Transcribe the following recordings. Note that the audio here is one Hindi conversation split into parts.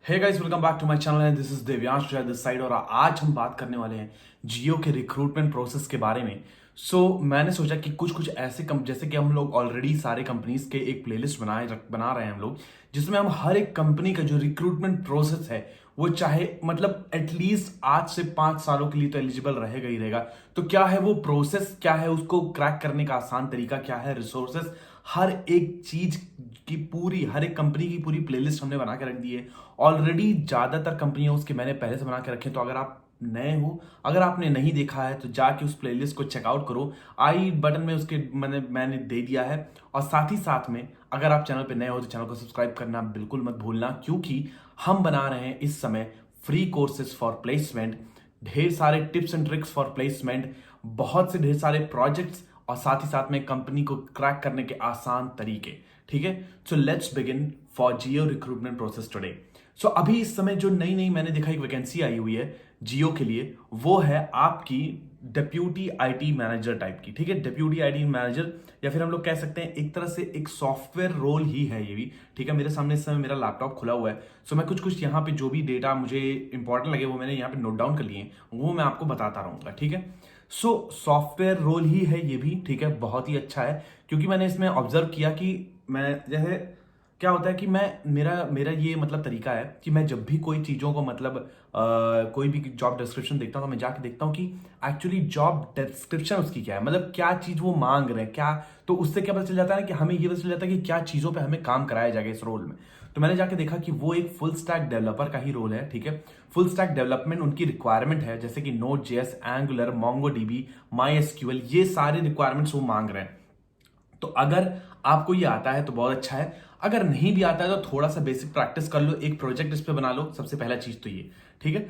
Hey guys, welcome back to my channel and this is Devyansh this side. और आज हम बात करने वाले हैं जियो के रिक्रूटमेंट प्रोसेस के बारे में। मैंने सोचा कि कुछ ऐसे जैसे कि हम लोग ऑलरेडी सारे कंपनीज के एक प्लेलिस्ट बना रहे हैं हम लोग, जिसमें हम हर एक कंपनी का जो रिक्रूटमेंट प्रोसेस है वो चाहे मतलब एटलीस्ट आज से 5 सालों के लिए तो एलिजिबल रहेगा ही रहेगा। तो क्या है वो प्रोसेस, क्या है उसको क्रैक करने का आसान तरीका, क्या है रिसोर्सेस, हर एक चीज की पूरी, हर एक कंपनी की पूरी प्लेलिस्ट हमने बना के रख दी है। ऑलरेडी ज्यादातर कंपनियां उसके मैंने पहले से बना के रखे हैं। तो अगर आप नए हो, अगर आपने नहीं देखा है तो जाके उस प्लेलिस्ट को चेकआउट करो। आई बटन में उसके मैंने दे दिया है। और साथ ही साथ में अगर आप चैनल पे नए हो तो चैनल को सब्सक्राइब करना बिल्कुल मत भूलना, क्योंकि हम बना रहे हैं इस समय फ्री कोर्सेज फॉर प्लेसमेंट, ढेर सारे tips and tricks for placement, बहुत से ढेर सारे प्रोजेक्ट्स, और साथ ही साथ में कंपनी को क्रैक करने के आसान तरीके। ठीक है, so let's begin for Jio recruitment process today. अभी इस समय जो नई नई मैंने देखा एक वैकेंसी आई हुई है जियो के लिए, वो है आपकी डिप्यूटी आईटी मैनेजर टाइप की। ठीक है, डिप्यूटी आईटी मैनेजर, या फिर हम लोग कह सकते हैं एक तरह से एक सॉफ्टवेयर रोल ही है ये भी। ठीक है, मेरे सामने इस समय मेरा लैपटॉप खुला हुआ है। मैं कुछ यहाँ पे जो भी डेटा मुझे इंपॉर्टेंट लगे वो मैंने यहाँ पे नोट डाउन कर लिए, वो मैं आपको बताता रहूंगा। ठीक है, सॉफ्टवेयर रोल ही है ये भी। ठीक है, बहुत ही अच्छा है, क्योंकि मैंने इसमें ऑब्जर्व किया कि मैं जैसे क्या होता है कि मैं मेरा मेरा ये मतलब तरीका है कि मैं जब भी कोई चीज़ों को मतलब कोई भी जॉब डिस्क्रिप्शन देखता हूँ तो मैं जाके देखता हूँ कि एक्चुअली जॉब डिस्क्रिप्शन उसकी क्या है, मतलब क्या चीज़ वो मांग रहे हैं क्या। तो उससे क्या पता चल जाता है ना कि हमें ये पता चल जाता है कि क्या चीज़ों पे हमें काम कराया जाएगा इस रोल में। तो मैंने जाके देखा कि वो एक फुल स्टैक डेवलपर का ही रोल है। ठीक है, फुल स्टैक डेवलपमेंट उनकी रिक्वायरमेंट है, जैसे कि node JS, angular, MongoDB, my SQL, ये सारे रिक्वायरमेंट्स वो मांग रहे हैं। तो अगर आपको ये आता है तो बहुत अच्छा है, अगर नहीं भी आता है तो थोड़ा सा बेसिक प्रैक्टिस कर लो, एक प्रोजेक्ट इस पे बना लो। सबसे पहला चीज तो ये। ठीक है,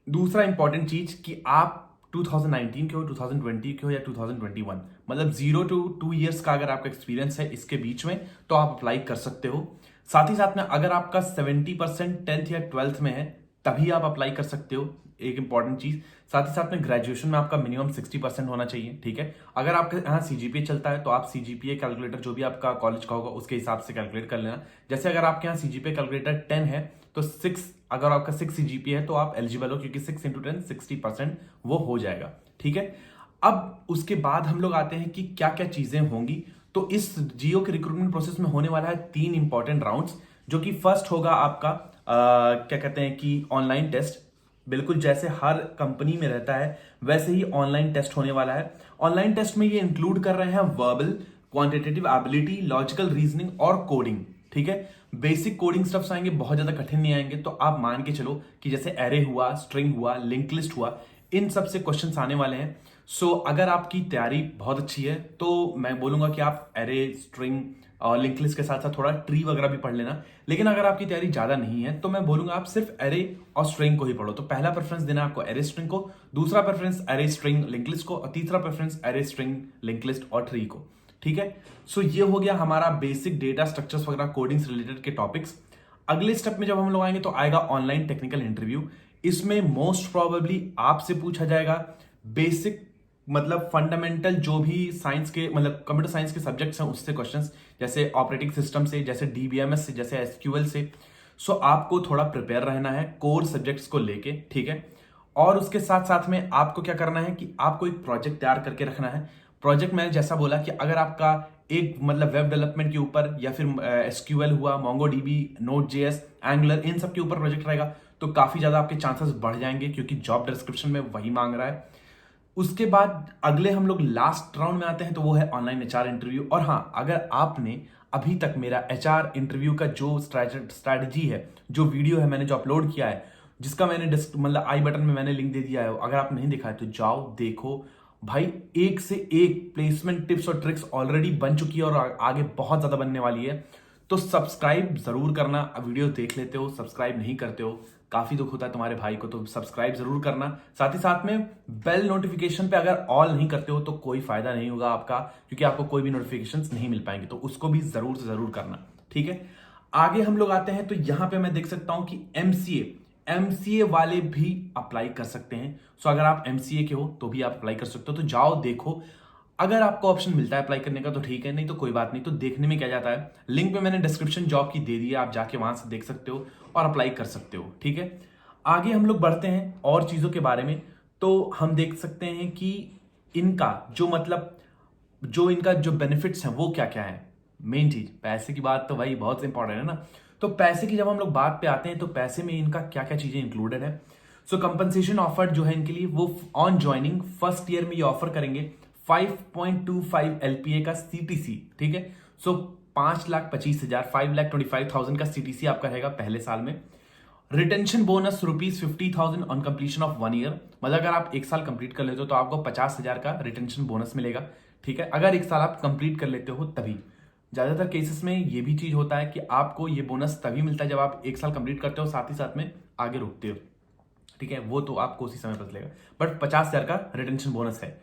दूसरा इंपॉर्टेंट चीज कि आप 2019 के हो, 2020 के हो या 2021, मतलब 0 to 2 years का अगर आपका एक्सपीरियंस है इसके बीच में, तो आप अप्लाई कर सकते हो। साथ ही साथ में अगर आपका 70% 10th या 12th में है तभी आप अप्लाई कर सकते हो, एक इंपॉर्टेंट चीज। साथ ही साथ में ग्रेजुएशन में आपका मिनिमम 60% होना चाहिए। ठीक है, अगर आपके यहाँ सीजीपीए चलता है तो आप सीजीपीए कैलकुलेटर जो भी आपका कॉलेज का होगा उसके हिसाब से कैलकुलेट कर लेना। जैसे अगर आपके यहाँ सीजीपीए कैलकुलेटर 10 है तो 6, अगर आपका 6 सीजीपीए है तो आप एलिजिबल हो, क्योंकि 6 into 10 60% वो हो जाएगा। ठीक है, अब उसके बाद हम लोग आते हैं कि क्या क्या चीजें होंगी। तो इस जियो के रिक्रूटमेंट प्रोसेस में होने वाला है 3 इंपॉर्टेंट राउंड्स, जो कि फर्स्ट होगा आपका क्या कहते हैं कि ऑनलाइन टेस्ट। बिल्कुल जैसे हर कंपनी में रहता है वैसे ही ऑनलाइन टेस्ट होने वाला है। ऑनलाइन टेस्ट में ये इंक्लूड कर रहे हैं verbal, quantitative ability, logical reasoning और कोडिंग। ठीक है, बेसिक कोडिंग स्टफ्स आएंगे, बहुत ज्यादा कठिन नहीं आएंगे। तो आप मान के चलो कि जैसे एरे हुआ, स्ट्रिंग हुआ, लिंक लिस्ट हुआ, इन सब से क्वेश्चंस आने वाले हैं। अगर आपकी तैयारी बहुत अच्छी है तो मैं बोलूंगा कि आप एरे, स्ट्रिंग और लिंक लिस्ट के साथ साथ थोड़ा ट्री वगैरह भी पढ़ लेना। लेकिन अगर आपकी तैयारी ज्यादा नहीं है तो मैं बोलूंगा आप सिर्फ एरे और स्ट्रिंग को ही पढ़ो। तो पहला प्रेफरेंस देना आपको एरे स्ट्रिंग को, दूसरा preference array string link list को, और तीसरा preference array string link list और ट्री को। ठीक है, ये हो गया हमारा बेसिक डेटा स्ट्रक्चर्स वगैरह कोडिंग से रिलेटेड के टॉपिक्स। अगले स्टेप में जब हम लोग आएंगे तो आएगा ऑनलाइन टेक्निकल इंटरव्यू। इसमें मोस्ट प्रोबेबली आपसे पूछा जाएगा बेसिक मतलब फंडामेंटल जो भी साइंस के मतलब कंप्यूटर साइंस के सब्जेक्ट्स हैं उससे क्वेश्चंस, जैसे ऑपरेटिंग सिस्टम से, जैसे डीबीएमएस से, जैसे एसक्यूएल से। आपको थोड़ा प्रिपेयर रहना है कोर सब्जेक्ट्स को लेके। ठीक है, और उसके साथ साथ में आपको क्या करना है कि आपको एक प्रोजेक्ट तैयार करके रखना है। प्रोजेक्ट मैंने जैसा बोला कि अगर आपका एक मतलब वेब डेवलपमेंट के ऊपर या फिर एसक्यूएल हुआ, मोंगोडीबी, नोड जेएस, एंगुलर, इन सब के ऊपर प्रोजेक्ट रहेगा तो काफी ज्यादा आपके चांसेस बढ़ जाएंगे, क्योंकि जॉब डिस्क्रिप्शन में वही मांग रहा है। उसके बाद अगले हम लोग लास्ट राउंड में आते हैं तो वो है ऑनलाइन एचआर इंटरव्यू। और हाँ, अगर आपने अभी तक मेरा एचआर इंटरव्यू का जो स्ट्रैटेजी है, जो वीडियो है मैंने जो अपलोड किया है, जिसका मैंने मतलब आई बटन में मैंने लिंक दे दिया है, अगर आप नहीं देखा है तो जाओ देखो भाई। एक से एक प्लेसमेंट टिप्स और ट्रिक्स ऑलरेडी बन चुकी है और आगे बहुत ज्यादा बनने वाली है। तो सब्सक्राइब जरूर करना। वीडियो देख लेते हो, सब्सक्राइब नहीं करते हो, काफी दुख होता है तुम्हारे भाई को। तो सब्सक्राइब जरूर करना। साथ ही साथ में बेल नोटिफिकेशन पे अगर ऑल नहीं करते हो तो कोई फायदा नहीं होगा आपका, क्योंकि आपको कोई भी नोटिफिकेशंस नहीं मिल पाएंगे। तो उसको भी जरूर से जरूर करना। ठीक है, आगे हम लोग आते हैं तो यहां पे मैं देख सकता हूं कि एमसीए वाले भी अप्लाई कर सकते हैं। अगर आप एमसीए के हो तो भी आप अप्लाई कर सकते हो। तो जाओ देखो, अगर आपको ऑप्शन मिलता है अप्लाई करने का तो ठीक है, नहीं तो कोई बात नहीं। तो देखने में क्या जाता है, लिंक पे मैंने डिस्क्रिप्शन जॉब की दे दी है, आप जाके वहां से देख सकते हो और अप्लाई कर सकते हो। ठीक है, आगे हम लोग बढ़ते हैं और चीजों के बारे में। तो हम देख सकते हैं कि इनका जो इनका जो बेनिफिट्स हैं वो क्या क्या है। मेन चीज पैसे की बात तो भाई बहुत इंपॉर्टेंट है ना। तो पैसे की जब हम लोग बात पे आते हैं तो पैसे में इनका क्या क्या चीजें इंक्लूडेड है। सो कंपनसेशन ऑफर जो है इनके लिए वो ऑन ज्वाइनिंग फर्स्ट ईयर में ये ऑफर करेंगे 5.25 LPA का CTC। ठीक है, सो 5,25,000 5,25,000 का CTC आपका रहेगा पहले साल में। Retention bonus ₹50,000 on completion of 1 year, मतलब अगर आप एक साल कंप्लीट कर लेते हो तो आपको 50,000 का रिटेंशन बोनस मिलेगा। ठीक है, अगर एक साल आप कंप्लीट कर लेते हो तभी। ज्यादातर केसेस में ये भी चीज होता है कि आपको ये बोनस तभी मिलता है जब आप एक साल कंप्लीट करते हो, साथ ही साथ में आगे रुकते हो। ठीक है, वो तो आपको उसी समय पता चलेगा, बट 50,000 का रिटेंशन बोनस है।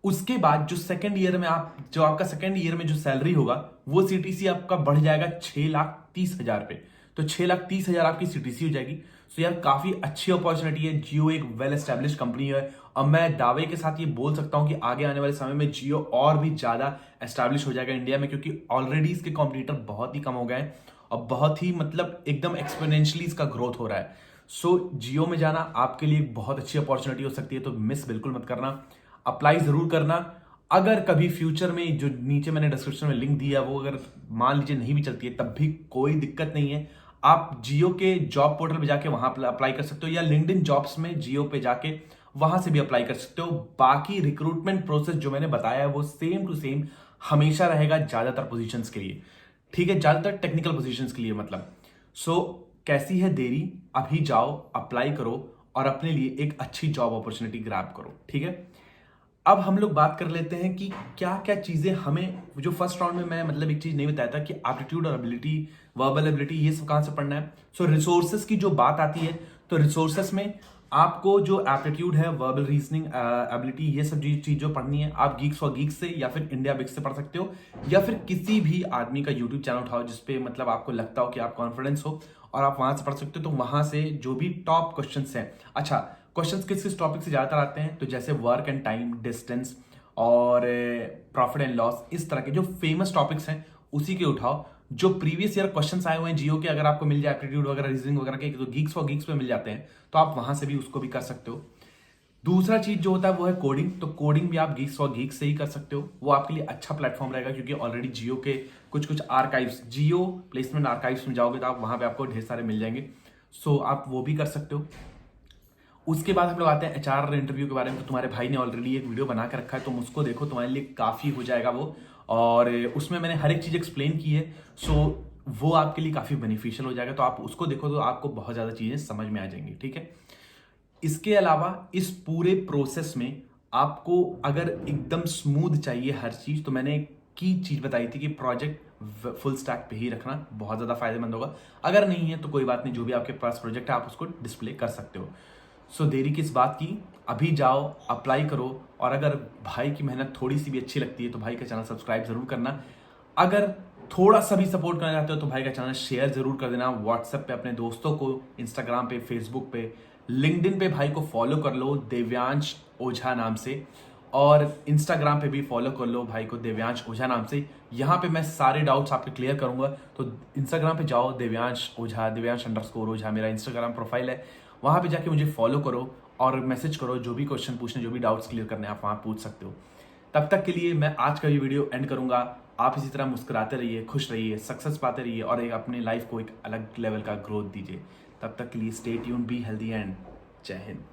उसके बाद जो सेकंड ईयर में आपका सेकंड ईयर में जो सैलरी होगा वो CTC आपका बढ़ जाएगा 6,30,000 पे। तो 6,30,000 आपकी CTC हो जाएगी। सो यार काफी अच्छी अपॉर्चुनिटी है। जियो एक वेल एस्टेब्लिश कंपनी है और मैं दावे के साथ ये बोल सकता हूं कि आगे आने वाले समय में जियो और भी ज्यादा एस्टेब्लिश हो जाएगा इंडिया में, क्योंकि ऑलरेडी इसके कॉम्पिटिटर बहुत ही कम हो गए हैं और बहुत ही मतलब एकदम एक्सपोनेंशियली इसका ग्रोथ हो रहा है। सो जियो में जाना आपके लिए एक बहुत अच्छी अपॉर्चुनिटी हो सकती है, तो मिस बिल्कुल मत करना, अप्लाई जरूर करना। अगर कभी फ्यूचर में जो नीचे मैंने डिस्क्रिप्शन में लिंक दिया वो अगर मान लीजिए नहीं भी चलती है तब भी कोई दिक्कत नहीं है। आप जियो के जॉब पोर्टल पे जाके वहां अप्लाई कर सकते हो या लिंक्डइन जॉब्स में जियो पे जाके वहां से भी अप्लाई कर सकते हो। बाकी रिक्रूटमेंट प्रोसेस जो मैंने बताया है वो सेम टू सेम हमेशा रहेगा ज्यादातर पोजीशंस के लिए। ठीक है, ज्यादातर टेक्निकल पोजीशंस के लिए मतलब। सो कैसी है देरी, अभी जाओ अप्लाई करो और अपने लिए एक अच्छी जॉब अपॉर्चुनिटी ग्रैब करो। ठीक है, अब हम लोग बात कर लेते हैं कि क्या क्या चीजें हमें, जो फर्स्ट राउंड में मैं मतलब एक चीज नहीं बताया था कि एप्टीट्यूड और एबिलिटी, वर्बल एबिलिटी, ये सब कहां से पढ़ना है। सो रिसोर्सेस की जो बात आती है तो रिसोर्सेस में आपको जो एप्टीट्यूड है, वर्बल रीजनिंग एबिलिटी, ये सब चीजों पढ़नी है। आप गीक्स फॉर गीक्स से या फिर इंडिया बिक्स से पढ़ सकते हो या फिर किसी भी आदमी का यूट्यूब चैनल उठाओ जिसपे मतलब आपको लगता हो कि आप कॉन्फिडेंस हो और आप वहां से पढ़ सकते हो। तो वहां से जो भी टॉप क्वेश्चन हैं, अच्छा क्वेश्चंस किस किस टॉपिक से ज्यादातर आते हैं तो जैसे वर्क एंड टाइम, डिस्टेंस और प्रॉफिट एंड लॉस, इस तरह के जो फेमस टॉपिक्स हैं उसी के उठाओ। जो प्रीवियस ईयर क्वेश्चंस आए हुए हैं जियो के, अगर आपको मिल जाए एप्टीट्यूड वगैरह, रीजनिंग वगैरह के, तो गीक्स फॉर गीक्स पे मिल जाते हैं, तो आप वहां से भी उसको भी कर सकते हो। दूसरा चीज जो होता है वो है कोडिंग। तो कोडिंग भी आप गीक्स फॉर गीक्स से ही कर सकते हो, वो आपके लिए अच्छा प्लेटफॉर्म रहेगा क्योंकि ऑलरेडी जियो के कुछ कुछ आर्काइव्स, जियो प्लेसमेंट आर्काइव्स में जाओगे तो आप वहां पे आपको ढेर सारे मिल जाएंगे। सो आप वो भी कर सकते हो। उसके बाद हम लोग आते हैं HR इंटरव्यू के बारे में। तो तुम्हारे भाई ने ऑलरेडी एक वीडियो बना के रखा है, तुम उसको देखो, तुम्हारे लिए काफी हो जाएगा वो। और उसमें मैंने हर एक चीज एक्सप्लेन की है, सो वो आपके लिए काफी बेनिफिशियल हो जाएगा। तो आप उसको देखो तो आपको बहुत ज्यादा चीजें समझ में आ जाएंगी। ठीक है, इसके अलावा इस पूरे प्रोसेस में आपको अगर एकदम स्मूथ चाहिए हर चीज, तो मैंने की चीज बताई थी कि प्रोजेक्ट फुल स्टैक पे ही रखना बहुत ज्यादा फायदेमंद होगा। अगर नहीं है तो कोई बात नहीं, जो भी आपके पास प्रोजेक्ट है आप उसको डिस्प्ले कर सकते हो। सो देरी किस बात की, अभी जाओ अप्लाई करो। और अगर भाई की मेहनत थोड़ी सी भी अच्छी लगती है तो भाई का चैनल सब्सक्राइब जरूर करना। अगर थोड़ा सा भी सपोर्ट करना चाहते हो तो भाई का चैनल शेयर जरूर कर देना व्हाट्सएप पे अपने दोस्तों को, इंस्टाग्राम पे, फेसबुक पे, लिंक्डइन पे भाई को फॉलो कर लो देव्यांश ओझा नाम से, और इंस्टाग्राम पे भी फॉलो कर लो भाई को देव्यांश ओझा नाम से। यहाँ पे मैं सारे डाउट्स आपके क्लियर करूंगा। तो इंस्टाग्राम पे जाओ, देव्यांश ओझा, देव्यांश_ओझा मेरा इंस्टाग्राम प्रोफाइल है, वहां पे जाके मुझे फॉलो करो और मैसेज करो। जो भी क्वेश्चन पूछने, जो भी डाउट्स क्लियर करने, आप वहां पूछ सकते हो। तब तक के लिए मैं आज का ये वीडियो एंड करूंगा। आप इसी तरह मुस्कुराते रहिए, खुश रहिए, सक्सेस पाते रहिए और एक अपने लाइफ को एक अलग लेवल का ग्रोथ दीजिए। तब तक के लिए stay tuned, be healthy and जय हिंद।